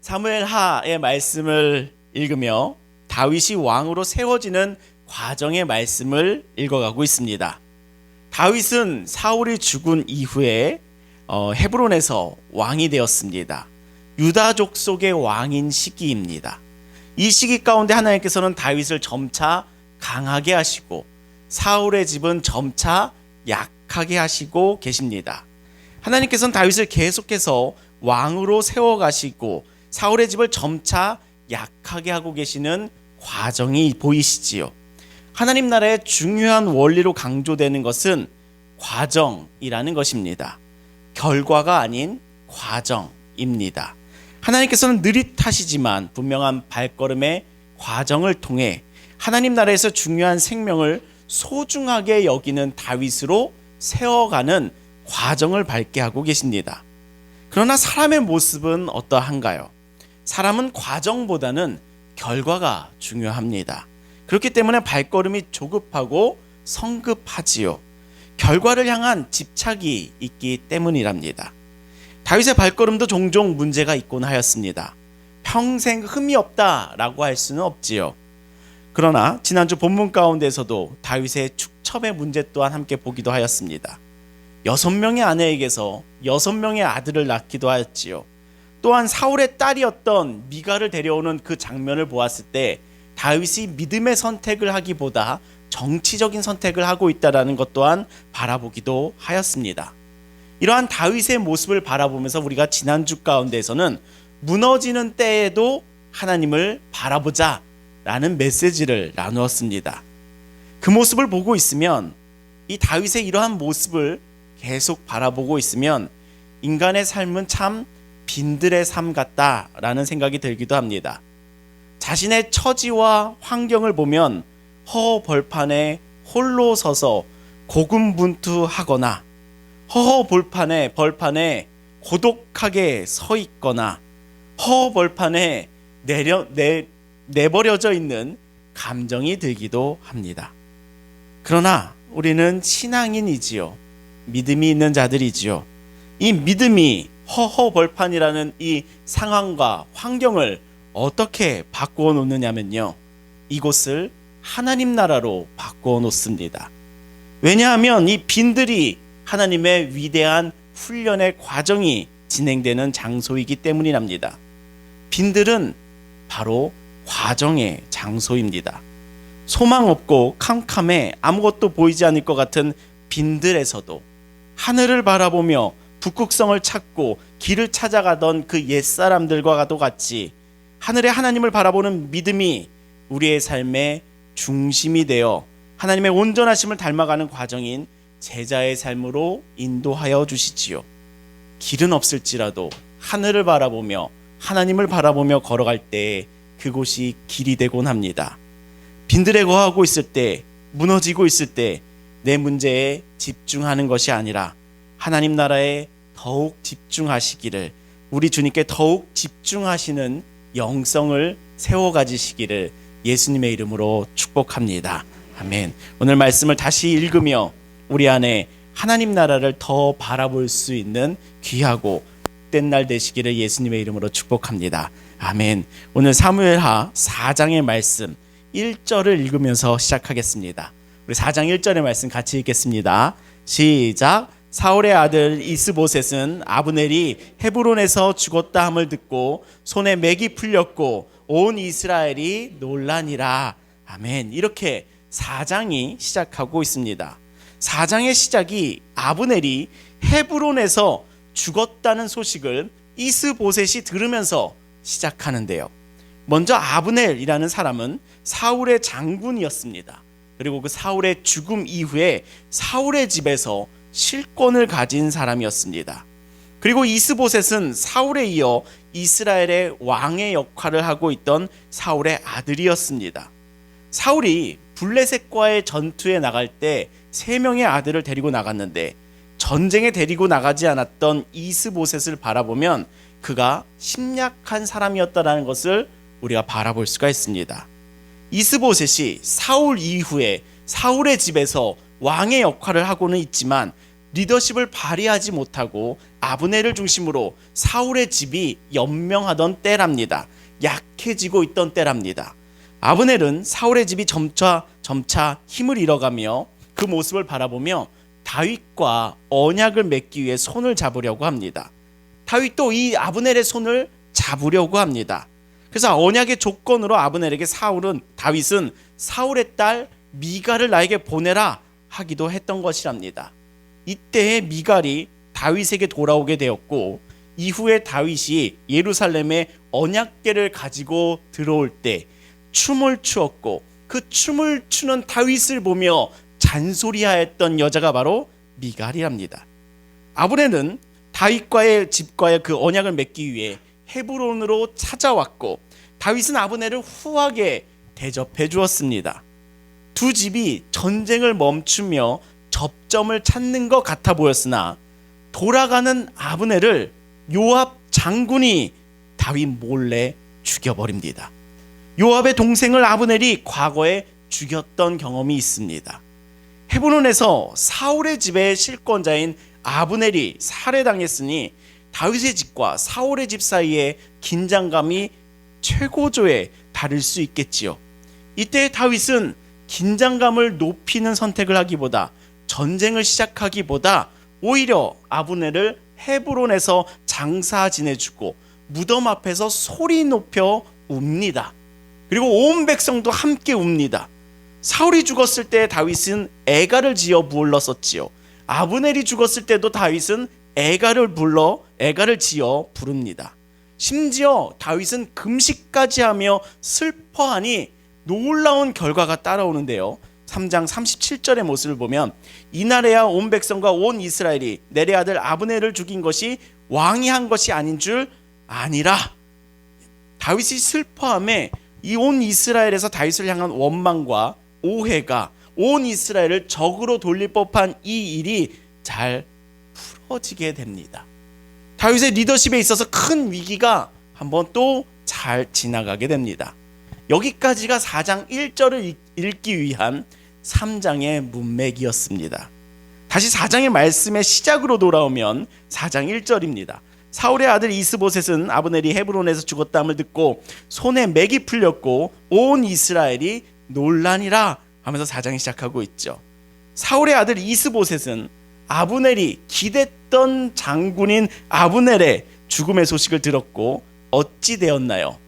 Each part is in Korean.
사무엘하의 말씀을 읽으며 다윗이 왕으로 세워지는 과정의 말씀을 읽어가고 있습니다. 다윗은 사울이 죽은 이후에 헤브론에서 왕이 되었습니다. 유다족 속의 왕인 시기입니다. 이 시기 가운데 하나님께서는 다윗을 점차 강하게 하시고 사울의 집은 점차 약하게 하시고 계십니다. 하나님께서는 다윗을 계속해서 왕으로 세워가시고 사울의 집을 점차 약하게 하고 계시는 과정이 보이시지요. 하나님 나라의 중요한 원리로 강조되는 것은 과정이라는 것입니다. 결과가 아닌 과정입니다. 하나님께서는 느릿하시지만 분명한 발걸음의 과정을 통해 하나님 나라에서 중요한 생명을 소중하게 여기는 다윗으로 세워가는 과정을 밟게 하고 계십니다. 그러나 사람의 모습은 어떠한가요? 사람은 과정보다는 결과가 중요합니다. 그렇기 때문에 발걸음이 조급하고 성급하지요. 결과를 향한 집착이 있기 때문이랍니다. 다윗의 발걸음도 종종 문제가 있곤 하였습니다. 평생 흠이 없다라고 할 수는 없지요. 그러나 지난주 본문 가운데서도 다윗의 축첩의 문제 또한 함께 보기도 하였습니다. 6명의 아내에게서 6명의 아들을 낳기도 하였지요. 또한 사울의 딸이었던 미가를 데려오는 그 장면을 보았을 때 다윗이 믿음의 선택을 하기보다 정치적인 선택을 하고 있다는 것 또한 바라보기도 하였습니다. 이러한 다윗의 모습을 바라보면서 우리가 지난주 가운데에서는 무너지는 때에도 하나님을 바라보자 라는 메시지를 나누었습니다. 그 모습을 보고 있으면 이 다윗의 이러한 모습을 계속 바라보고 있으면 인간의 삶은 참 빈들의 삶 같다라는 생각이 들기도 합니다. 자신의 처지와 환경을 보면 허허벌판에 홀로 서서 고군분투하거나 허허벌판에 고독하게 서 있거나 허허벌판에 내버려져 있는 감정이 들기도 합니다. 그러나 우리는 신앙인이지요. 믿음이 있는 자들이지요. 이 믿음이 허허벌판이라는 이 상황과 환경을 어떻게 바꾸어 놓느냐면요, 이곳을 하나님 나라로 바꾸어 놓습니다. 왜냐하면 이 빈들이 하나님의 위대한 훈련의 과정이 진행되는 장소이기 때문이랍니다. 빈들은 바로 과정의 장소입니다. 소망 없고 캄캄해 아무것도 보이지 않을 것 같은 빈들에서도 하늘을 바라보며 북극성을 찾고 길을 찾아가던 그 옛사람들과도 같이 하늘의 하나님을 바라보는 믿음이 우리의 삶의 중심이 되어 하나님의 온전하심을 닮아가는 과정인 제자의 삶으로 인도하여 주시지요. 길은 없을지라도 하늘을 바라보며 하나님을 바라보며 걸어갈 때 그곳이 길이 되곤 합니다. 빈들에 거하고 있을 때, 무너지고 있을 때 내 문제에 집중하는 것이 아니라 하나님 나라에 더욱 집중하시기를, 우리 주님께 더욱 집중하시는 영성을 세워 가지시기를 예수님의 이름으로 축복합니다. 아멘. 오늘 말씀을 다시 읽으며 우리 안에 하나님 나라를 더 바라볼 수 있는 귀하고 복된 날 되시기를 예수님의 이름으로 축복합니다. 아멘. 오늘 사무엘하 4장의 말씀 1절을 읽으면서 시작하겠습니다. 우리 4장 1절의 말씀 같이 읽겠습니다. 시작. 사울의 아들 이스보셋은 아브넬이 헤브론에서 죽었다 함을 듣고 손에 맥이 풀렸고 온 이스라엘이 놀라니라. 아멘. 이렇게 4장이 시작하고 있습니다. 4장의 시작이 아브넬이 헤브론에서 죽었다는 소식을 이스보셋이 들으면서 시작하는데요. 먼저 아브넬이라는 사람은 사울의 장군이었습니다. 그리고 그 사울의 죽음 이후에 사울의 집에서 실권을 가진 사람이었습니다. 그리고 이스보셋은 사울에 이어 이스라엘의 왕의 역할을 하고 있던 사울의 아들이었습니다. 사울이 블레셋과의 전투에 나갈 때 3명의 아들을 데리고 나갔는데 전쟁에 데리고 나가지 않았던 이스보셋을 바라보면 그가 심약한 사람이었다는 것을 우리가 바라볼 수가 있습니다. 이스보셋이 사울 이후에 사울의 집에서 왕의 역할을 하고는 있지만 리더십을 발휘하지 못하고 아브넬을 중심으로 사울의 집이 연명하던 때랍니다. 약해지고 있던 때랍니다. 아브넬은 사울의 집이 점차 힘을 잃어가며 그 모습을 바라보며 다윗과 언약을 맺기 위해 손을 잡으려고 합니다. 다윗도 이 아브넬의 손을 잡으려고 합니다. 그래서 언약의 조건으로 아브넬에게 다윗은 사울의 딸 미갈을 나에게 보내라 하기도 했던 것이랍니다. 이때에 미갈이 다윗에게 돌아오게 되었고, 이후에 다윗이 예루살렘에 언약궤를 가지고 들어올 때 춤을 추었고, 그 춤을 추는 다윗을 보며 잔소리하였던 여자가 바로 미갈이랍니다. 아브넬은 다윗과의 집과의 그 언약을 맺기 위해 헤브론으로 찾아왔고, 다윗은 아브넬을 후하게 대접해 주었습니다. 두 집이 전쟁을 멈추며 접점을 찾는 것 같아 보였으나 돌아가는 아브넬을 요압 장군이 다윗 몰래 죽여버립니다. 요압의 동생을 아브넬이 과거에 죽였던 경험이 있습니다. 헤브론에서 사울의 집의 실권자인 아브넬이 살해당했으니 다윗의 집과 사울의 집 사이에 긴장감이 최고조에 달할 수 있겠지요. 이때 다윗은 긴장감을 높이는 선택을 하기보다, 전쟁을 시작하기보다 오히려 아브넬을 헤브론에서 장사 지내주고 무덤 앞에서 소리 높여 웁니다. 그리고 온 백성도 함께 웁니다. 사울이 죽었을 때 다윗은 애가를 지어 불렀었지요. 아브넬이 죽었을 때도 다윗은 애가를 지어 부릅니다. 심지어 다윗은 금식까지 하며 슬퍼하니 놀라운 결과가 따라오는데요. 3장 37절의 모습을 보면, 이날에야 온 백성과 온 이스라엘이 넬의 아들 아브넬을 죽인 것이 왕이 한 것이 아닌 줄 아니라. 다윗이 슬퍼함에 이 온 이스라엘에서 다윗을 향한 원망과 오해가 온 이스라엘을 적으로 돌릴 법한 이 일이 잘 풀어지게 됩니다. 다윗의 리더십에 있어서 큰 위기가 한번 또 잘 지나가게 됩니다. 여기까지가 4장 1절을 읽기 위한 3장의 문맥이었습니다. 다시 4장의 말씀의 시작으로 돌아오면 4장 1절입니다. 사울의 아들 이스보셋은 아브넬이 헤브론에서 죽었다함을 듣고 손에 맥이 풀렸고 온 이스라엘이 논란이라 하면서 4장이 시작하고 있죠. 사울의 아들 이스보셋은 아브넬이 기댔던 장군인 아브넬의 죽음의 소식을 들었고 어찌 되었나요?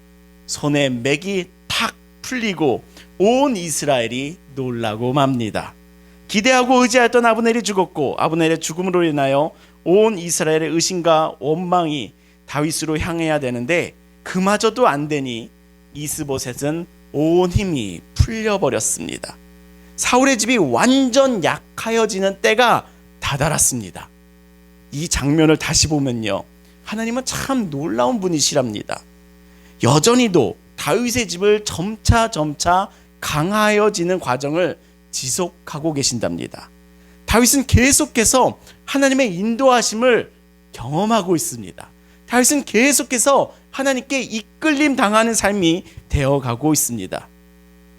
손에 맥이 탁 풀리고 온 이스라엘이 놀라고 맙니다. 기대하고 의지하였던 아브넬이 죽었고 아브넬의 죽음으로 인하여 온 이스라엘의 의심과 원망이 다윗으로 향해야 되는데 그마저도 안 되니 이스보셋은 온 힘이 풀려버렸습니다. 사울의 집이 완전 약하여지는 때가 다다랐습니다. 이 장면을 다시 보면요, 하나님은 참 놀라운 분이시랍니다. 여전히도 다윗의 집을 점차 강하여지는 과정을 지속하고 계신답니다. 다윗은 계속해서 하나님의 인도하심을 경험하고 있습니다. 다윗은 계속해서 하나님께 이끌림 당하는 삶이 되어가고 있습니다.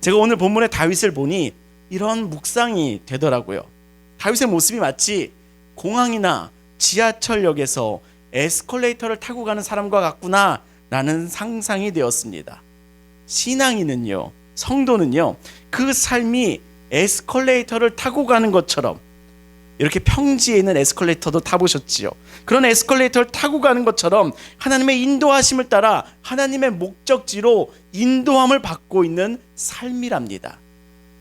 제가 오늘 본문의 다윗을 보니 이런 묵상이 되더라고요. 다윗의 모습이 마치 공항이나 지하철역에서 에스컬레이터를 타고 가는 사람과 같구나 라는 상상이 되었습니다. 신앙인은요, 성도는요, 그 삶이 에스컬레이터를 타고 가는 것처럼, 이렇게 평지에 있는 에스컬레이터도 타보셨지요. 그런 에스컬레이터를 타고 가는 것처럼 하나님의 인도하심을 따라 하나님의 목적지로 인도함을 받고 있는 삶이랍니다.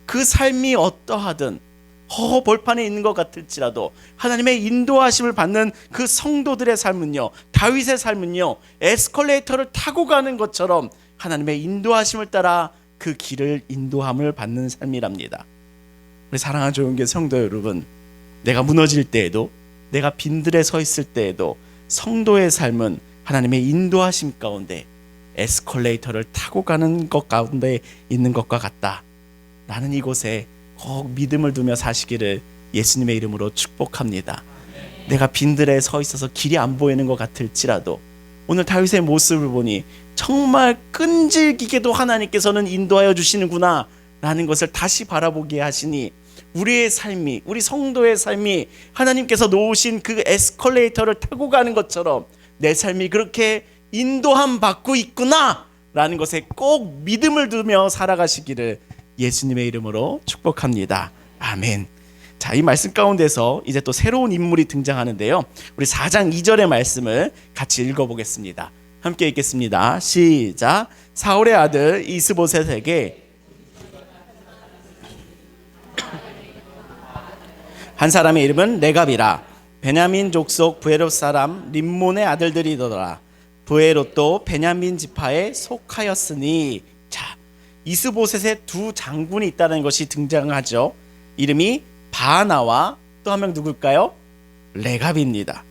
그 삶이 어떠하든 벌판에 있는 것 같을지라도 하나님의 인도하심을 받는 그 성도들의 삶은요, 다윗의 삶은요, 에스컬레이터를 타고 가는 것처럼 하나님의 인도하심을 따라 그 길을 인도함을 받는 삶이랍니다. 우리 사랑하는 조용계 성도 여러분, 내가 무너질 때에도, 내가 빈들에 서 있을 때에도 성도의 삶은 하나님의 인도하심 가운데 에스컬레이터를 타고 가는 것 가운데 있는 것과 같다. 나는 이곳에 꼭 믿음을 두며 사시기를 예수님의 이름으로 축복합니다. 내가 빈들에 서 있어서 길이 안 보이는 것 같을지라도 오늘 다윗의 모습을 보니 정말 끈질기게도 하나님께서는 인도하여 주시는구나 라는 것을 다시 바라보게 하시니 우리의 삶이, 우리 성도의 삶이 하나님께서 놓으신 그 에스컬레이터를 타고 가는 것처럼 내 삶이 그렇게 인도함 받고 있구나 라는 것에 꼭 믿음을 두며 살아가시기를 예수님의 이름으로 축복합니다. 아멘. 자, 이 말씀 가운데서 이제 또 새로운 인물이 등장하는데요. 우리 4장 2절의 말씀을 같이 읽어보겠습니다. 함께 읽겠습니다. 시작. 사울의 아들 이스보셋에게 한 사람의 이름은 레갑이라. 베냐민 족속 브에롯 사람 림몬의 아들들이더라. 브에롯도 베냐민 지파에 속하였으니. 자, 이스보셋의 두 장군이 있다는 것이 등장하죠. 이름이 바나와 또 한 명 누굴까요? 레갑입니다.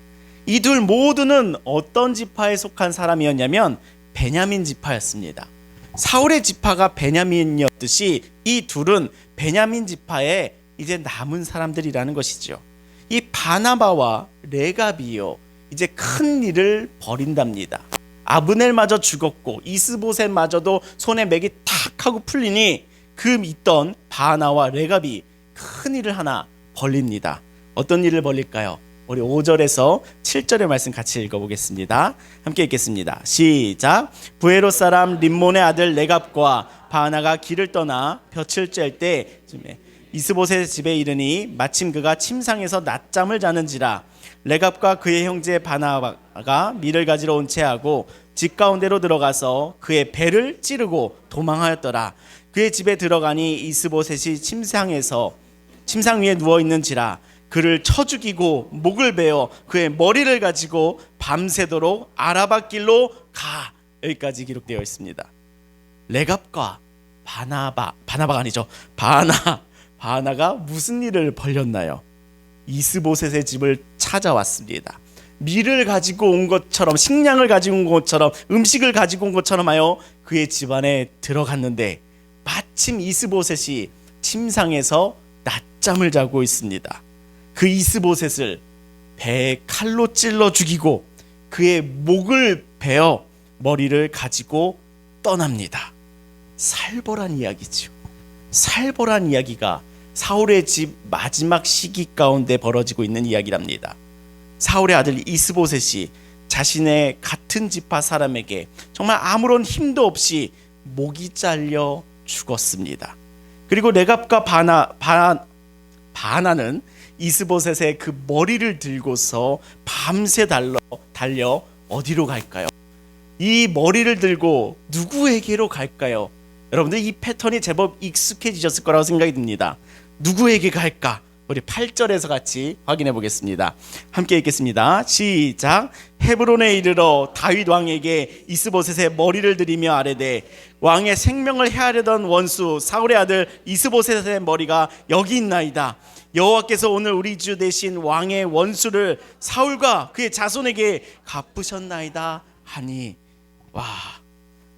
이 둘 모두는 어떤 지파에 속한 사람이었냐면 베냐민 지파였습니다. 사울의 지파가 베냐민이었듯이 이 둘은 베냐민 지파에 이제 남은 사람들이라는 것이죠. 이 바나바와 레갑이요, 이제 큰 일을 벌인답니다. 아브넬마저 죽었고 이스보셋마저도 손에 맥이 탁 하고 풀리니 그 있던 바나와 레갑이 큰 일을 하나 벌립니다. 어떤 일을 벌릴까요? 우리 5절에서 7절의 말씀 같이 읽어보겠습니다. 함께 읽겠습니다. 시작. 브에롯 사람 림몬의 아들 레갑과 바나가 길을 떠나 볕을 쬐을 때쯤에 이스보셋의 집에 이르니 마침 그가 침상에서 낮잠을 자는지라. 레갑과 그의 형제 바나가 밀을 가지러 온 채하고 집 가운데로 들어가서 그의 배를 찌르고 도망하였더라. 그의 집에 들어가니 이스보셋이 침상 위에 누워 있는지라. 그를 쳐 죽이고 목을 베어 그의 머리를 가지고 밤새도록 아라바 길로 가. 여기까지 기록되어 있습니다. 레갑과 바나가 아니죠. 바나가 무슨 일을 벌였나요? 이스보셋의 집을 찾아왔습니다. 밀을 가지고 온 것처럼, 식량을 가지고 온 것처럼, 음식을 가지고 온 것처럼 하여 그의 집안에 들어갔는데 마침 이스보셋이 침상에서 낮잠을 자고 있습니다. 그 이스보셋을 배에 칼로 찔러 죽이고 그의 목을 베어 머리를 가지고 떠납니다. 살벌한 이야기죠. 살벌한 이야기가 사울의 집 마지막 시기 가운데 벌어지고 있는 이야기랍니다. 사울의 아들 이스보셋이 자신의 같은 지파 사람에게 정말 아무런 힘도 없이 목이 잘려 죽었습니다. 그리고 레갑과 바나는 이스보셋의 그 머리를 들고서 밤새 달려 어디로 갈까요? 이 머리를 들고 누구에게로 갈까요? 여러분들 이 패턴이 제법 익숙해지셨을 거라고 생각이 듭니다. 누구에게 갈까? 우리 8절에서 같이 확인해 보겠습니다. 함께 읽겠습니다. 시작. 헤브론에 이르러 다윗 왕에게 이스보셋의 머리를 들이며 아뢰되 왕의 생명을 해하려던 원수 사울의 아들 이스보셋의 머리가 여기 있나이다. 여호와께서 오늘 우리 주 대신 왕의 원수를 사울과 그의 자손에게 갚으셨나이다 하니. 와,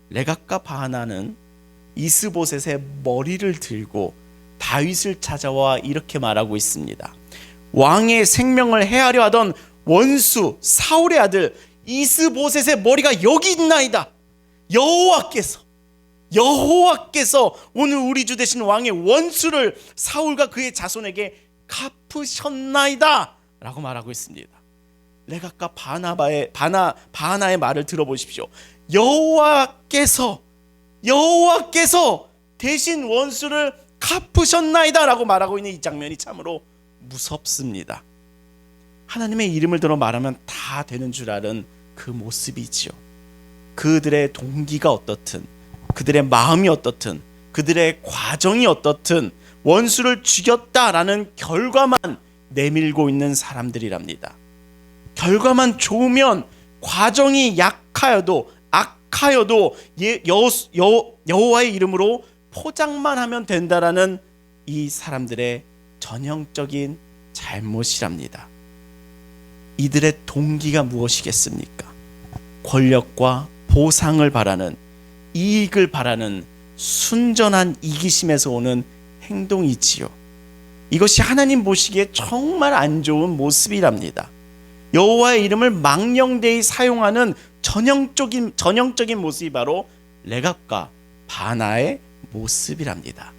레갑과 바나는 이스보셋의 머리를 들고 다윗을 찾아와 이렇게 말하고 있습니다. 왕의 생명을 해하려 하던 원수 사울의 아들 이스보셋의 머리가 여기 있나이다. 여호와께서 오늘 우리 주 되신 왕의 원수를 사울과 그의 자손에게 갚으셨나이다 라고 말하고 있습니다. 레갑과 바나의 말을 들어보십시오. 여호와께서 대신 원수를 갚으셨나이다 라고 말하고 있는 이 장면이 참으로 무섭습니다. 하나님의 이름을 들어 말하면 다 되는 줄 아는 그 모습이지요. 그들의 동기가 어떻든, 그들의 마음이 어떻든, 그들의 과정이 어떻든 원수를 죽였다라는 결과만 내밀고 있는 사람들이랍니다. 결과만 좋으면, 과정이 약하여도 악하여도 여호와의 이름으로 포장만 하면 된다라는 이 사람들의 전형적인 잘못이랍니다. 이들의 동기가 무엇이겠습니까? 권력과 보상을 바라는, 이익을 바라는 순전한 이기심에서 오는 행동이지요. 이것이 하나님 보시기에 정말 안 좋은 모습이랍니다. 여호와의 이름을 망령되이 사용하는 전형적인 모습이 바로 레갑과 바나의 모습이랍니다.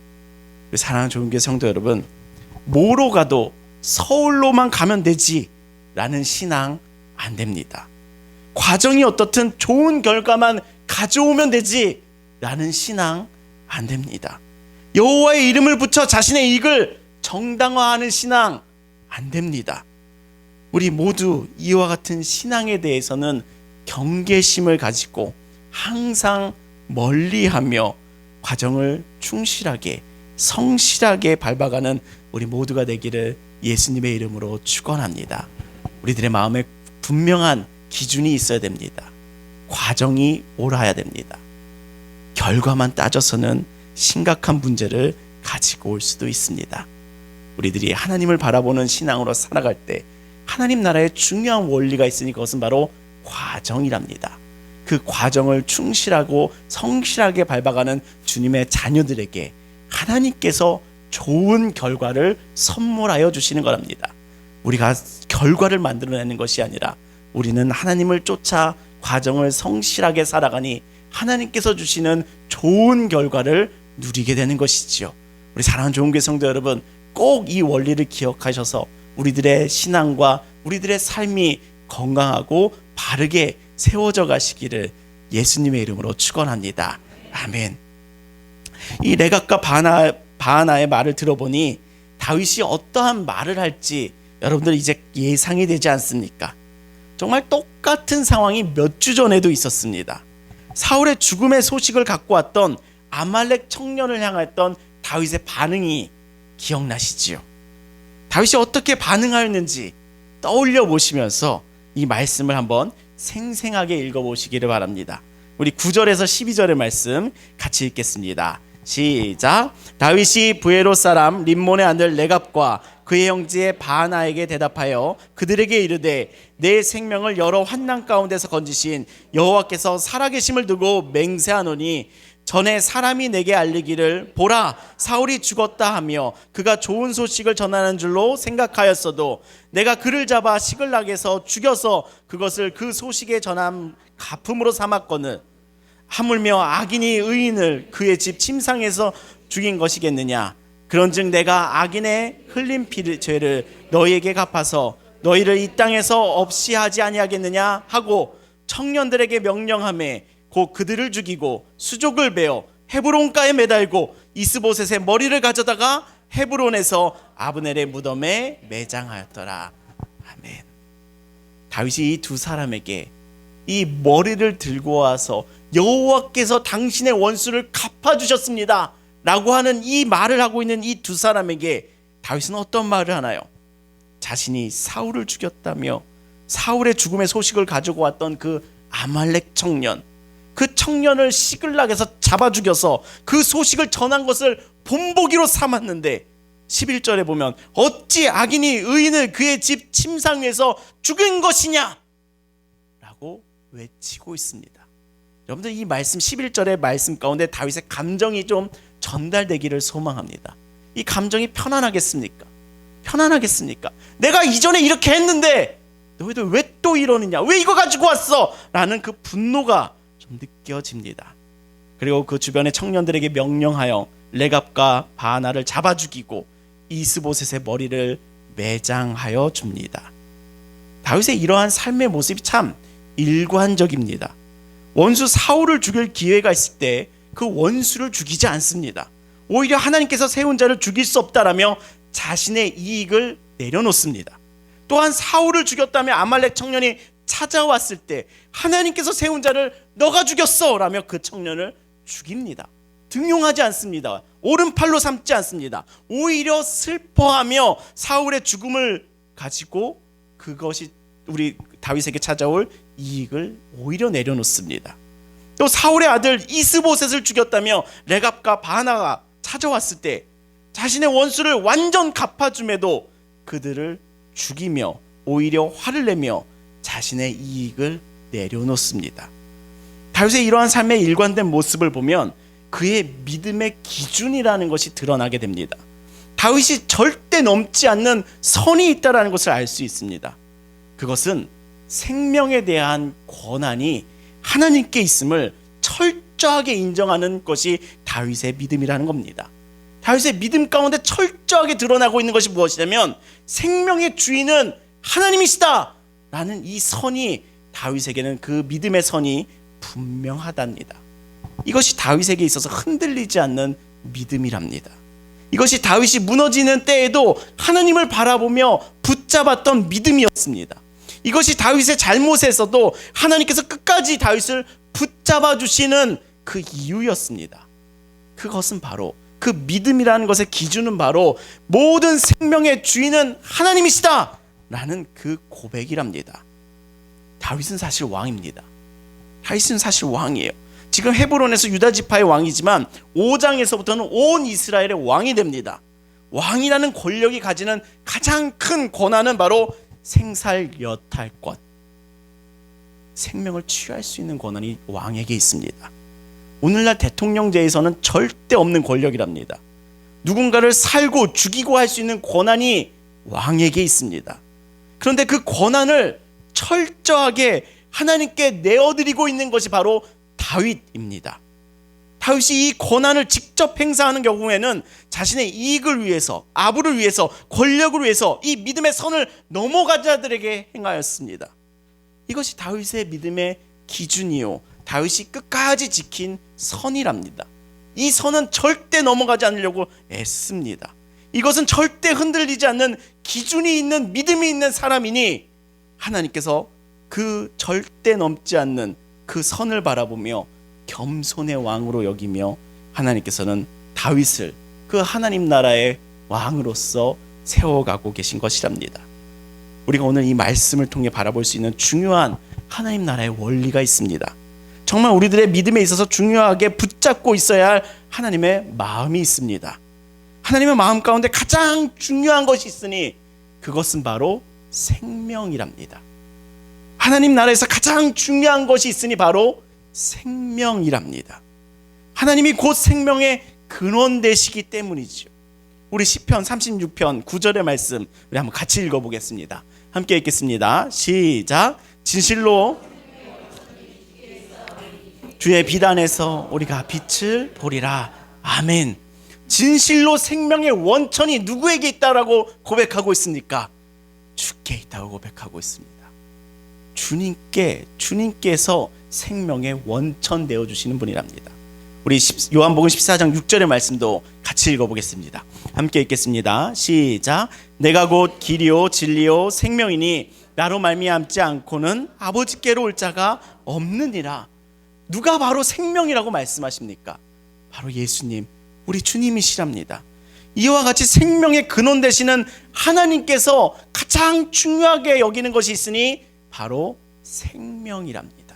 사랑하는 좋은 교회 성도 여러분, 뭐로 가도 서울로만 가면 되지 라는 신앙 안 됩니다. 과정이 어떻든 좋은 결과만 가져오면 되지 라는 신앙 안 됩니다. 여호와의 이름을 붙여 자신의 이익을 정당화하는 신앙 안 됩니다. 우리 모두 이와 같은 신앙에 대해서는 경계심을 가지고 항상 멀리하며 과정을 충실하게 성실하게 밟아가는 우리 모두가 되기를 예수님의 이름으로 축원합니다. 우리들의 마음에 분명한 기준이 있어야 됩니다. 과정이 옳아야 됩니다. 결과만 따져서는 심각한 문제를 가지고 올 수도 있습니다. 우리들이 하나님을 바라보는 신앙으로 살아갈 때 하나님 나라에 중요한 원리가 있으니 그것은 바로 과정이랍니다. 그 과정을 충실하고 성실하게 밟아가는 주님의 자녀들에게 하나님께서 좋은 결과를 선물하여 주시는 거랍니다. 우리가 결과를 만들어내는 것이 아니라 우리는 하나님을 쫓아 과정을 성실하게 살아가니 하나님께서 주시는 좋은 결과를 누리게 되는 것이지요. 우리 사랑하는 좋은 교회 성도 여러분, 꼭 이 원리를 기억하셔서 우리들의 신앙과 우리들의 삶이 건강하고 바르게 세워져 가시기를 예수님의 이름으로 축원합니다. 아멘. 이 레갑과 바하나의 말을 들어보니 다윗이 어떠한 말을 할지 여러분들 이제 예상이 되지 않습니까? 정말 똑같은 상황이 몇 주 전에도 있었습니다. 사울의 죽음의 소식을 갖고 왔던 아말렉 청년을 향했던 다윗의 반응이 기억나시지요? 다윗이 어떻게 반응하였는지 떠올려 보시면서 이 말씀을 한번 생생하게 읽어보시기를 바랍니다. 우리 9절에서 12절의 말씀 같이 읽겠습니다. 시작. 다윗이 브에롯 사람 림몬의 아들 레갑과 그의 형제 바하나에게 대답하여 그들에게 이르되 내 생명을 여러 환난 가운데서 건지신 여호와께서 살아계심을 두고 맹세하노니 전에 사람이 내게 알리기를 보라 사울이 죽었다 하며 그가 좋은 소식을 전하는 줄로 생각하였어도 내가 그를 잡아 시글락에서 죽여서 그것을 그 소식에 전한 가품으로 삼았거늘 하물며 악인이 의인을 그의 집 침상에서 죽인 것이겠느냐. 그런즉 내가 악인의 흘린 죄를 너희에게 갚아서 너희를 이 땅에서 없이 하지 아니하겠느냐 하고 청년들에게 명령하매 곧 그들을 죽이고 수족을 베어 헤브론가에 매달고 이스보셋의 머리를 가져다가 헤브론에서 아브넬의 무덤에 매장하였더라. 아멘. 다윗이 이 두 사람에게 이 머리를 들고 와서 여호와께서 당신의 원수를 갚아주셨습니다 라고 하는 이 말을 하고 있는 이 두 사람에게 다윗은 어떤 말을 하나요? 자신이 사울을 죽였다며 사울의 죽음의 소식을 가지고 왔던 그 아말렉 청년, 그 청년을 시글락에서 잡아 죽여서 그 소식을 전한 것을 본보기로 삼았는데 11절에 보면 어찌 악인이 의인을 그의 집 침상 위에서 죽인 것이냐 라고 외치고 있습니다. 여러분들 이 말씀 11절의 말씀 가운데 다윗의 감정이 좀 전달되기를 소망합니다. 이 감정이 편안하겠습니까? 편안하겠습니까? 내가 이전에 이렇게 했는데 너희들 왜 또 이러느냐? 왜 이거 가지고 왔어? 라는 그 분노가 좀 느껴집니다. 그리고 그 주변의 청년들에게 명령하여 레갑과 바하나를 잡아 죽이고 이스보셋의 머리를 매장하여 줍니다. 다윗의 이러한 삶의 모습이 참 일관적입니다. 원수 사울을 죽일 기회가 있을 때 그 원수를 죽이지 않습니다. 오히려 하나님께서 세운 자를 죽일 수 없다라며 자신의 이익을 내려놓습니다. 또한 사울을 죽였다며 아말렉 청년이 찾아왔을 때 하나님께서 세운 자를 너가 죽였어 라며 그 청년을 죽입니다. 등용하지 않습니다. 오른팔로 삼지 않습니다. 오히려 슬퍼하며 사울의 죽음을 가지고 그것이 우리 다윗에게 찾아올 이익을 오히려 내려놓습니다. 또 사울의 아들 이스보셋을 죽였다며 레갑과 바하나가 찾아왔을 때 자신의 원수를 완전 갚아줌에도 그들을 죽이며 오히려 화를 내며 자신의 이익을 내려놓습니다. 다윗의 이러한 삶의 일관된 모습을 보면 그의 믿음의 기준이라는 것이 드러나게 됩니다. 다윗이 절대 넘지 않는 선이 있다는 것을 알 수 있습니다. 그것은 생명에 대한 권한이 하나님께 있음을 철저하게 인정하는 것이 다윗의 믿음이라는 겁니다. 다윗의 믿음 가운데 철저하게 드러나고 있는 것이 무엇이냐면 생명의 주인은 하나님이시다 라는 이 선이 다윗에게는 그 믿음의 선이 분명하답니다. 이것이 다윗에게 있어서 흔들리지 않는 믿음이랍니다. 이것이 다윗이 무너지는 때에도 하나님을 바라보며 붙잡았던 믿음이었습니다. 이것이 다윗의 잘못에서도 하나님께서 끝까지 다윗을 붙잡아 주시는 그 이유였습니다. 그것은 바로 그 믿음이라는 것의 기준은 바로 모든 생명의 주인은 하나님이시다 라는 그 고백이랍니다. 다윗은 사실 왕입니다. 다윗은 사실 왕이에요. 지금 헤브론에서 유다 지파의 왕이지만 5장에서부터는 온 이스라엘의 왕이 됩니다. 왕이라는 권력이 가지는 가장 큰 권한은 바로 생살여탈권, 생명을 취할 수 있는 권한이 왕에게 있습니다. 오늘날 대통령제에서는 절대 없는 권력이랍니다. 누군가를 살고 죽이고 할 수 있는 권한이 왕에게 있습니다. 그런데 그 권한을 철저하게 하나님께 내어드리고 있는 것이 바로 다윗입니다. 다윗이 이 권한을 직접 행사하는 경우에는 자신의 이익을 위해서, 아부를 위해서, 권력을 위해서 이 믿음의 선을 넘어간 자들에게 행하였습니다. 이것이 다윗의 믿음의 기준이요, 다윗이 끝까지 지킨 선이랍니다. 이 선은 절대 넘어가지 않으려고 애씁니다. 이것은 절대 흔들리지 않는 기준이 있는 믿음이 있는 사람이니 하나님께서 그 절대 넘지 않는 그 선을 바라보며 겸손의 왕으로 여기며 하나님께서는 다윗을 그 하나님 나라의 왕으로서 세워가고 계신 것이랍니다. 우리가 오늘 이 말씀을 통해 바라볼 수 있는 중요한 하나님 나라의 원리가 있습니다. 정말 우리들의 믿음에 있어서 중요하게 붙잡고 있어야 할 하나님의 마음이 있습니다. 하나님의 마음 가운데 가장 중요한 것이 있으니 그것은 바로 생명이랍니다. 하나님 나라에서 가장 중요한 것이 있으니 바로 생명이랍니다. 하나님이 곧 생명의 근원 되시기 때문이죠. 우리 시편 36편 9절의 말씀 우리 한번 같이 읽어보겠습니다. 함께 읽겠습니다. 시작. 진실로 주의 비단에서 우리가 빛을 보리라. 아멘. 진실로 생명의 원천이 누구에게 있다라고 고백하고 있습니까? 주께 있다고 고백하고 있습니다. 주님께서 생명의 원천 되어 주시는 분이랍니다. 우리 요한복음 14장 6절의 말씀도 같이 읽어보겠습니다. 함께 읽겠습니다. 시작. 내가 곧 길이요 진리요 생명이니 나로 말미암지 않고는 아버지께로 올 자가 없느니라. 누가 바로 생명이라고 말씀하십니까? 바로 예수님, 우리 주님이시랍니다. 이와 같이 생명의 근원 되시는 하나님께서 가장 중요하게 여기는 것이 있으니 바로 생명이랍니다.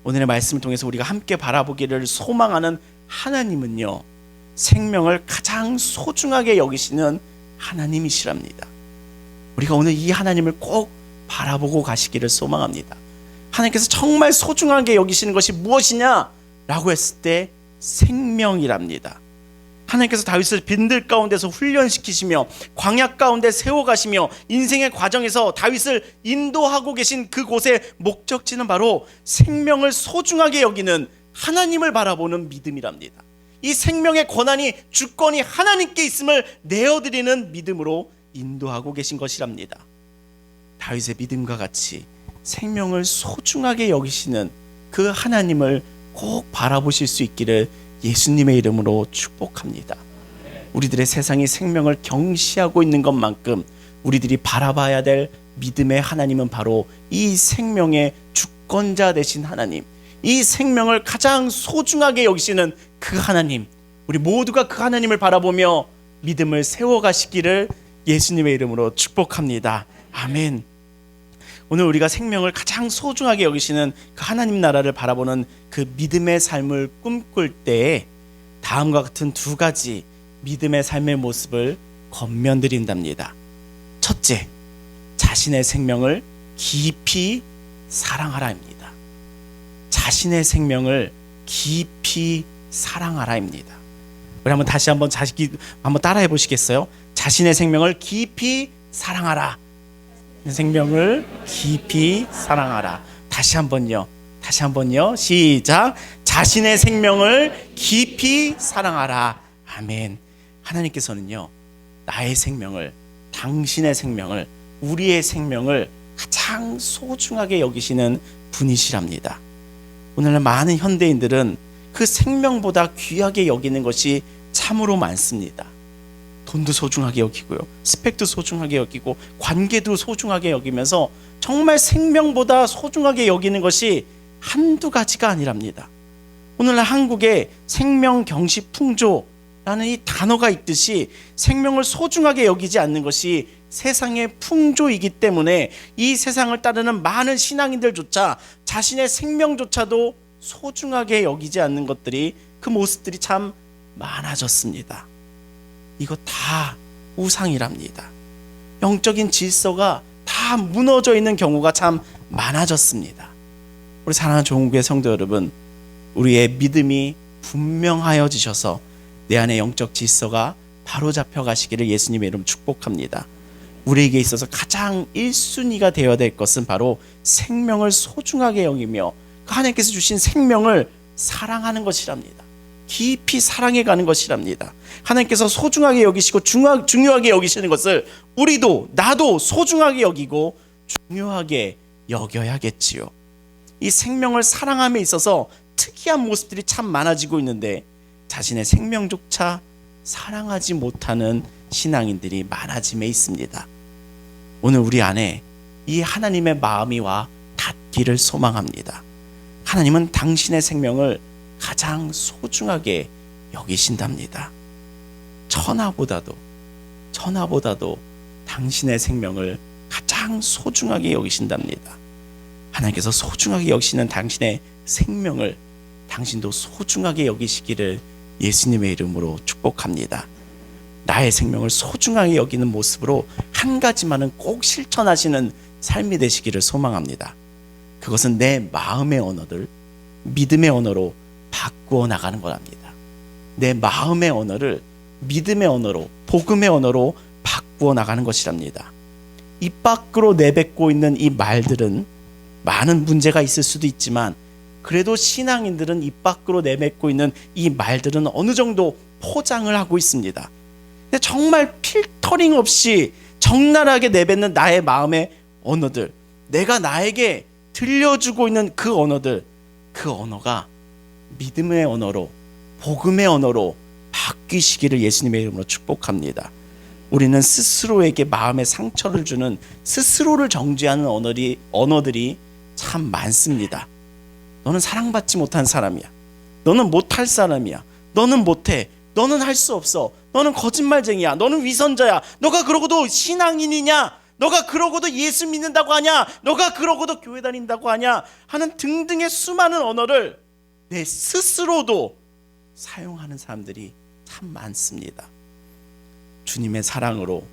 오늘의 말씀을 통해서 우리가 함께 바라보기를 소망하는 하나님은요, 생명을 가장 소중하게 여기시는 하나님이시랍니다. 우리가 오늘 이 하나님을 꼭 바라보고 가시기를 소망합니다. 하나님께서 정말 소중하게 여기시는 것이 무엇이냐라고 했을 때 생명이랍니다. 하나님께서 다윗을 빈들 가운데서 훈련시키시며 광야 가운데 세워가시며 인생의 과정에서 다윗을 인도하고 계신 그곳의 목적지는 바로 생명을 소중하게 여기는 하나님을 바라보는 믿음이랍니다. 이 생명의 권한이 주권이 하나님께 있음을 내어드리는 믿음으로 인도하고 계신 것이랍니다. 다윗의 믿음과 같이 생명을 소중하게 여기시는 그 하나님을 꼭 바라보실 수 있기를 예수님의 이름으로 축복합니다. 우리들의 세상이 생명을 경시하고 있는 것만큼 우리들이 바라봐야 될 믿음의 하나님은 바로 이 생명의 주권자 되신 하나님, 이 생명을 가장 소중하게 여기시는 그 하나님, 우리 모두가 그 하나님을 바라보며 믿음을 세워가시기를 예수님의 이름으로 축복합니다. 아멘. 오늘 우리가 생명을 가장 소중하게 여기시는 그 하나님 나라를 바라보는 그 믿음의 삶을 꿈꿀 때에 다음과 같은 두 가지 믿음의 삶의 모습을 권면드린답니다. 첫째, 자신의 생명을 깊이 사랑하라입니다. 자신의 생명을 깊이 사랑하라입니다. 우리 한번 다시 한번 따라해 보시겠어요? 자신의 생명을 깊이 사랑하라. 생명을 깊이 사랑하라. 다시 한번요. 시작. 자신의 생명을 깊이 사랑하라. 아멘. 하나님께서는요, 나의 생명을, 당신의 생명을, 우리의 생명을 가장 소중하게 여기시는 분이시랍니다. 오늘날 많은 현대인들은 그 생명보다 귀하게 여기는 것이 참으로 많습니다. 돈도 소중하게 여기고요, 스펙도 소중하게 여기고, 관계도 소중하게 여기면서 정말 생명보다 소중하게 여기는 것이 한두 가지가 아니랍니다. 오늘날 한국에 생명경시풍조라는 이 단어가 있듯이 생명을 소중하게 여기지 않는 것이 세상의 풍조이기 때문에 이 세상을 따르는 많은 신앙인들조차 자신의 생명조차도 소중하게 여기지 않는 것들이, 그 모습들이 참 많아졌습니다. 이거 다 우상이랍니다. 영적인 질서가 다 무너져 있는 경우가 참 많아졌습니다. 우리 사랑하는 좋은교회 성도 여러분, 우리의 믿음이 분명하여지셔서 내 안에 영적 질서가 바로 잡혀가시기를 예수님의 이름 축복합니다. 우리에게 있어서 가장 1순위가 되어야 될 것은 바로 생명을 소중하게 여기며 그 하나님께서 주신 생명을 사랑하는 것이랍니다. 깊이 사랑해가는 것이랍니다. 하나님께서 소중하게 여기시고 중요하게 여기시는 것을 우리도, 나도 소중하게 여기고 중요하게 여겨야겠지요. 이 생명을 사랑함에 있어서 특이한 모습들이 참 많아지고 있는데 자신의 생명조차 사랑하지 못하는 신앙인들이 많아짐에 있습니다. 오늘 우리 안에 이 하나님의 마음이 와 닿기를 소망합니다. 하나님은 당신의 생명을 가장 소중하게 여기신답니다. 천하보다도 당신의 생명을 가장 소중하게 여기신답니다. 하나님께서 소중하게 여기시는 당신의 생명을 당신도 소중하게 여기시기를 예수님의 이름으로 축복합니다. 나의 생명을 소중하게 여기는 모습으로 한 가지만은 꼭 실천하시는 삶이 되시기를 소망합니다. 그것은 내 마음의 언어를 믿음의 언어로 바꾸어 나가는 거랍니다. 내 마음의 언어를 믿음의 언어로, 복음의 언어로 바꾸어 나가는 것이랍니다. 입 밖으로 내뱉고 있는 이 말들은 많은 문제가 있을 수도 있지만 그래도 신앙인들은 입 밖으로 내뱉고 있는 이 말들은 어느 정도 포장을 하고 있습니다. 근데 정말 필터링 없이 적나라하게 내뱉는 나의 마음의 언어들, 내가 나에게 들려주고 있는 그 언어들, 그 언어가 믿음의 언어로, 복음의 언어로 바뀌시기를 예수님의 이름으로 축복합니다. 우리는 스스로에게 마음의 상처를 주는, 스스로를 정죄하는 언어들이 참 많습니다. 너는 사랑받지 못한 사람이야. 너는 못할 사람이야. 너는 못해. 너는 할 수 없어. 너는 거짓말쟁이야. 너는 위선자야. 너가 그러고도 신앙인이냐? 너가 그러고도 예수 믿는다고 하냐? 너가 그러고도 교회 다닌다고 하냐? 하는 등등의 수많은 언어를 내 스스로도 사용하는 사람들이 참 많습니다. 주님의 사랑으로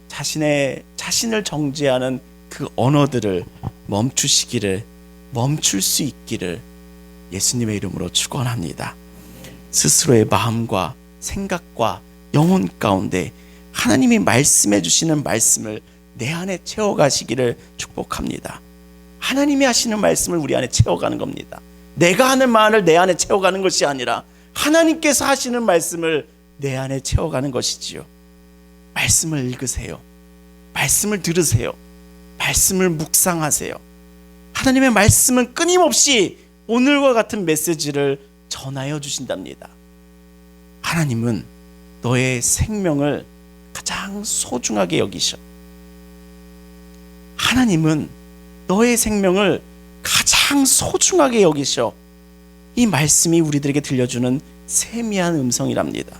자신을 정죄하는 그 언어들을 멈출 수 있기를 예수님의 이름으로 축원합니다. 스스로의 마음과 생각과 영혼 가운데 하나님이 말씀해 주시는 말씀을 내 안에 채워가시기를 축복합니다. 하나님이 하시는 말씀을 우리 안에 채워가는 겁니다. 내가 하는 말을 내 안에 채워가는 것이 아니라 하나님께서 하시는 말씀을 내 안에 채워가는 것이지요. 말씀을 읽으세요. 말씀을 들으세요. 말씀을 묵상하세요. 하나님의 말씀은 끊임없이 오늘과 같은 메시지를 전하여 주신답니다. 하나님은 너의 생명을 가장 소중하게 여기셔. 하나님은 너의 생명을 가장 소중하게 여기셔. 이 말씀이 우리들에게 들려주는 세미한 음성이랍니다.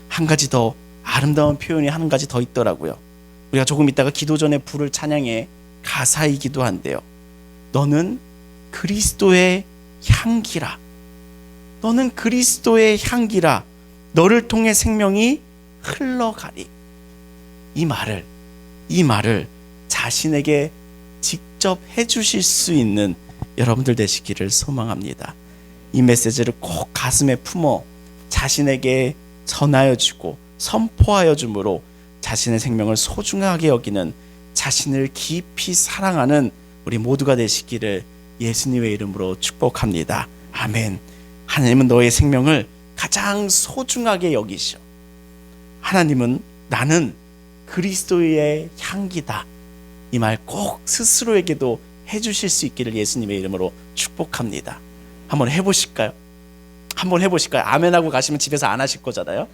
한 가지 더 아름다운 표현이 한 가지 더 있더라고요. 우리가 조금 있다가 기도 전에 부를 찬양의 가사이기도 한데요. 너는 그리스도의 향기라. 너는 그리스도의 향기라. 너를 통해 생명이 흘러가리. 이 말을 자신에게 직접 해주실 수 있는 여러분들 되시기를 소망합니다. 이 메시지를 꼭 가슴에 품어 자신에게 전하여 주고 선포하여 주므로 자신의 생명을 소중하게 여기는, 자신을 깊이 사랑하는 우리 모두가 되시기를 예수님의 이름으로 축복합니다. 아멘. 하나님은 너의 생명을 가장 소중하게 여기셔. 하나님은 나는 그리스도의 향기다, 이 말 꼭 스스로에게도 해주실 수 있기를 예수님의 이름으로 축복합니다. 한번 해보실까요? 한번 해보실까요? 아멘하고 가시면 집에서 안 하실 거잖아요.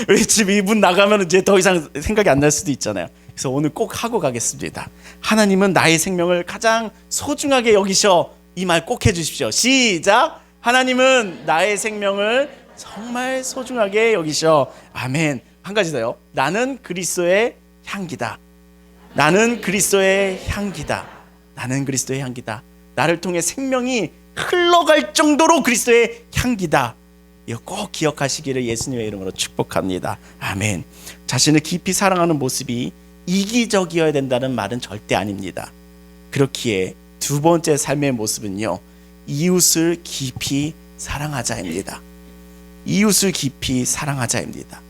우리 집 이문 나가면 이제 더 이상 생각이 안 날 수도 있잖아요. 그래서 오늘 꼭 하고 가겠습니다. 하나님은 나의 생명을 가장 소중하게 여기셔, 이 말 꼭 해주십시오. 시작. 하나님은 나의 생명을 정말 소중하게 여기셔. 아멘. 한 가지 더요. 나는 그리스도의 향기다. 나는 그리스도의 향기다. 나는 그리스도의 향기다. 나를 통해 생명이 흘러갈 정도로 그리스도의 향기다. 이거 꼭 기억하시기를 예수님의 이름으로 축복합니다. 아멘. 자신을 깊이 사랑하는 모습이 이기적이어야 된다는 말은 절대 아닙니다. 그렇기에 두 번째 삶의 모습은요, 이웃을 깊이 사랑하자입니다. 이웃을 깊이 사랑하자입니다.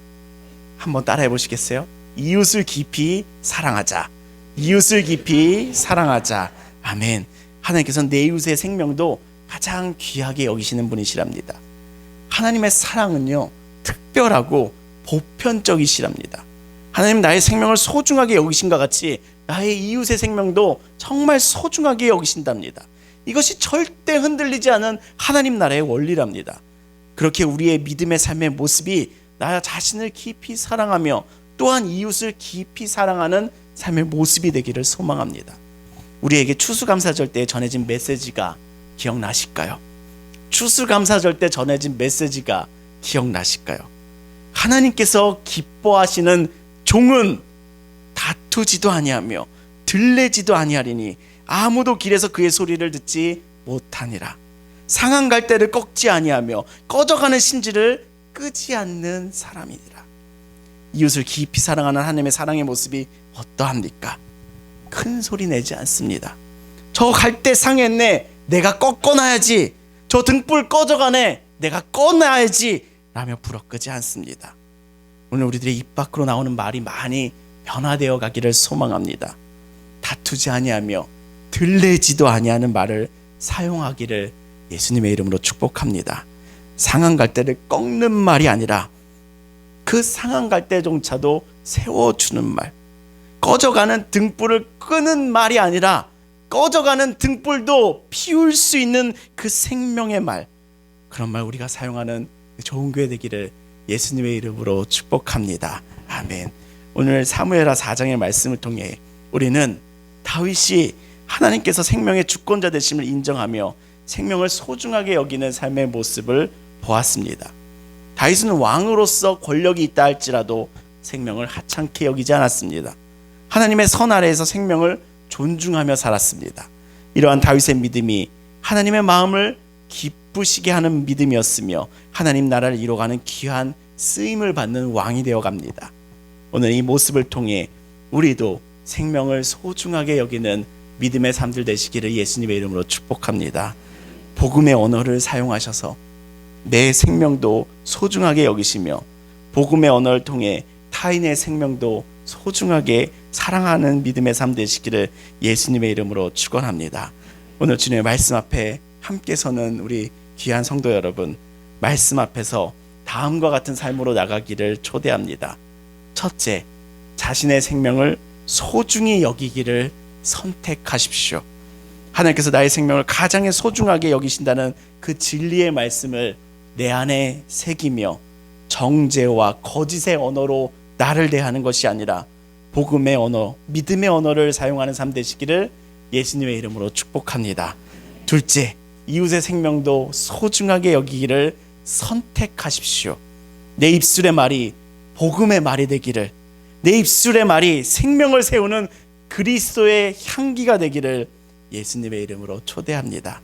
한번 따라해 보시겠어요? 이웃을 깊이 사랑하자. 이웃을 깊이 사랑하자. 아멘. 하나님께서는 내 이웃의 생명도 가장 귀하게 여기시는 분이시랍니다. 하나님의 사랑은요, 특별하고 보편적이시랍니다. 하나님 나의 생명을 소중하게 여기신 것 같이 나의 이웃의 생명도 정말 소중하게 여기신답니다. 이것이 절대 흔들리지 않은 하나님 나라의 원리랍니다. 그렇게 우리의 믿음의 삶의 모습이 나 자신을 깊이 사랑하며 또한 이웃을 깊이 사랑하는 삶의 모습이 되기를 소망합니다. 우리에게 추수감사절 때 전해진 메시지가 기억나실까요? 추수감사절 때 전해진 메시지가 기억나실까요? 하나님께서 기뻐하시는 종은 다투지도 아니하며 들레지도 아니하리니 아무도 길에서 그의 소리를 듣지 못하니라. 상한 갈대를 꺾지 아니하며 꺼져가는 심지를 끄지 않는 사람이니라. 이웃을 깊이 사랑하는 하나님의 사랑의 모습이 어떠합니까? 큰 소리 내지 않습니다. 저 갈대 상했네, 내가 꺾어놔야지. 저 등불 꺼져가네, 내가 꺼놔야지 라며 불어 끄지 않습니다. 오늘 우리들의 입 밖으로 나오는 말이 많이 변화되어 가기를 소망합니다. 다투지 아니하며 들레지도 아니하는 말을 사용하기를 예수님의 이름으로 축복합니다. 상한 갈대를 꺾는 말이 아니라 그 상한 갈대조차도 세워주는 말, 꺼져가는 등불을 끄는 말이 아니라 꺼져가는 등불도 피울 수 있는 그 생명의 말, 그런 말 우리가 사용하는 좋은 교회 되기를 예수님의 이름으로 축복합니다. 아멘. 오늘 사무엘하 4장의 말씀을 통해 우리는 다윗이 하나님께서 생명의 주권자 되심을 인정하며 생명을 소중하게 여기는 삶의 모습을 보았습니다. 다윗은 왕으로서 권력이 있다 할지라도 생명을 하찮게 여기지 않았습니다. 하나님의 선 아래에서 생명을 존중하며 살았습니다. 이러한 다윗의 믿음이 하나님의 마음을 기쁘시게 하는 믿음이었으며 하나님 나라를 이뤄가는 귀한 쓰임을 받는 왕이 되어갑니다. 오늘 이 모습을 통해 우리도 생명을 소중하게 여기는 믿음의 삶들 되시기를 예수님의 이름으로 축복합니다. 복음의 언어를 사용하셔서 내 생명도 소중하게 여기시며 복음의 언어를 통해 타인의 생명도 소중하게 사랑하는 믿음의 삶 되시기를 예수님의 이름으로 축원합니다. 오늘 주님의 말씀 앞에 함께 서는 우리 귀한 성도 여러분, 말씀 앞에서 다음과 같은 삶으로 나가기를 초대합니다. 첫째, 자신의 생명을 소중히 여기기를 선택하십시오. 하나님께서 나의 생명을 가장 소중하게 여기신다는 그 진리의 말씀을 내 안에 새기며 정죄와 거짓의 언어로 나를 대하는 것이 아니라 복음의 언어, 믿음의 언어를 사용하는 삶 되시기를 예수님의 이름으로 축복합니다. 둘째, 이웃의 생명도 소중하게 여기기를 선택하십시오. 내 입술의 말이 복음의 말이 되기를, 내 입술의 말이 생명을 세우는 그리스도의 향기가 되기를 예수님의 이름으로 초대합니다.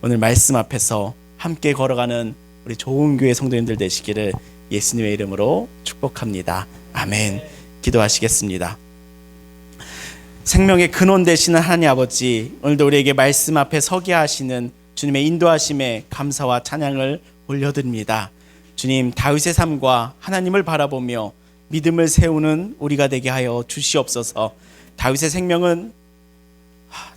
오늘 말씀 앞에서 함께 걸어가는 우리 좋은 교회 성도님들 되시기를 예수님의 이름으로 축복합니다. 아멘. 기도하시겠습니다. 생명의 근원 되시는 하나님 아버지, 오늘도 우리에게 말씀 앞에 서게 하시는 주님의 인도하심에 감사와 찬양을 올려드립니다. 주님, 다윗의 삶과 하나님을 바라보며 믿음을 세우는 우리가 되게 하여 주시옵소서. 다윗의 생명은,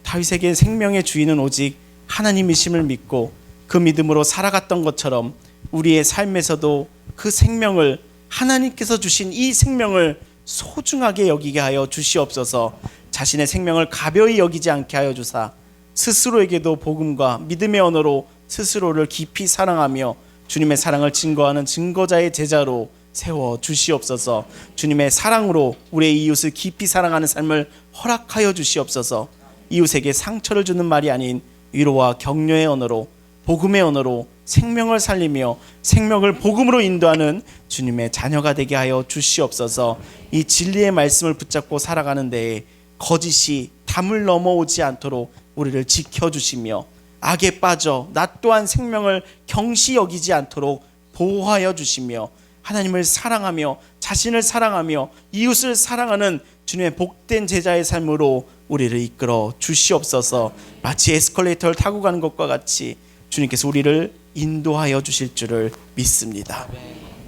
다윗에게 생명의 주인은 오직 하나님이심을 믿고 그 믿음으로 살아갔던 것처럼 우리의 삶에서도 그 생명을 하나님께서 주신 이 생명을 소중하게 여기게 하여 주시옵소서. 자신의 생명을 가벼이 여기지 않게 하여 주사 스스로에게도 복음과 믿음의 언어로 스스로를 깊이 사랑하며 주님의 사랑을 증거하는 증거자의 제자로 세워 주시옵소서. 주님의 사랑으로 우리의 이웃을 깊이 사랑하는 삶을 허락하여 주시옵소서. 이웃에게 상처를 주는 말이 아닌 위로와 격려의 언어로, 복음의 언어로 생명을 살리며 생명을 복음으로 인도하는 주님의 자녀가 되게 하여 주시옵소서. 이 진리의 말씀을 붙잡고 살아가는 데에 거짓이 담을 넘어오지 않도록 우리를 지켜주시며 악에 빠져 나 또한 생명을 경시 여기지 않도록 보호하여 주시며 하나님을 사랑하며 자신을 사랑하며 이웃을 사랑하는 주님의 복된 제자의 삶으로 우리를 이끌어 주시옵소서. 마치 에스컬레이터를 타고 가는 것과 같이 주님께서 우리를 인도하여 주실 줄을 믿습니다.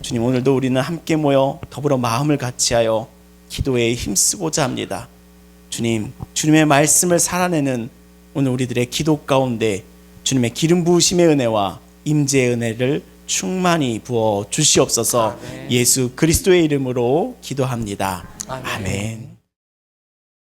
주님, 오늘도 우리는 함께 모여 더불어 마음을 같이하여 기도에 힘쓰고자 합니다. 주님, 주님의 말씀을 살아내는 오늘 우리들의 기도 가운데 주님의 기름 부으심의 은혜와 임재의 은혜를 충만히 부어 주시옵소서. 예수 그리스도의 이름으로 기도합니다. 아멘.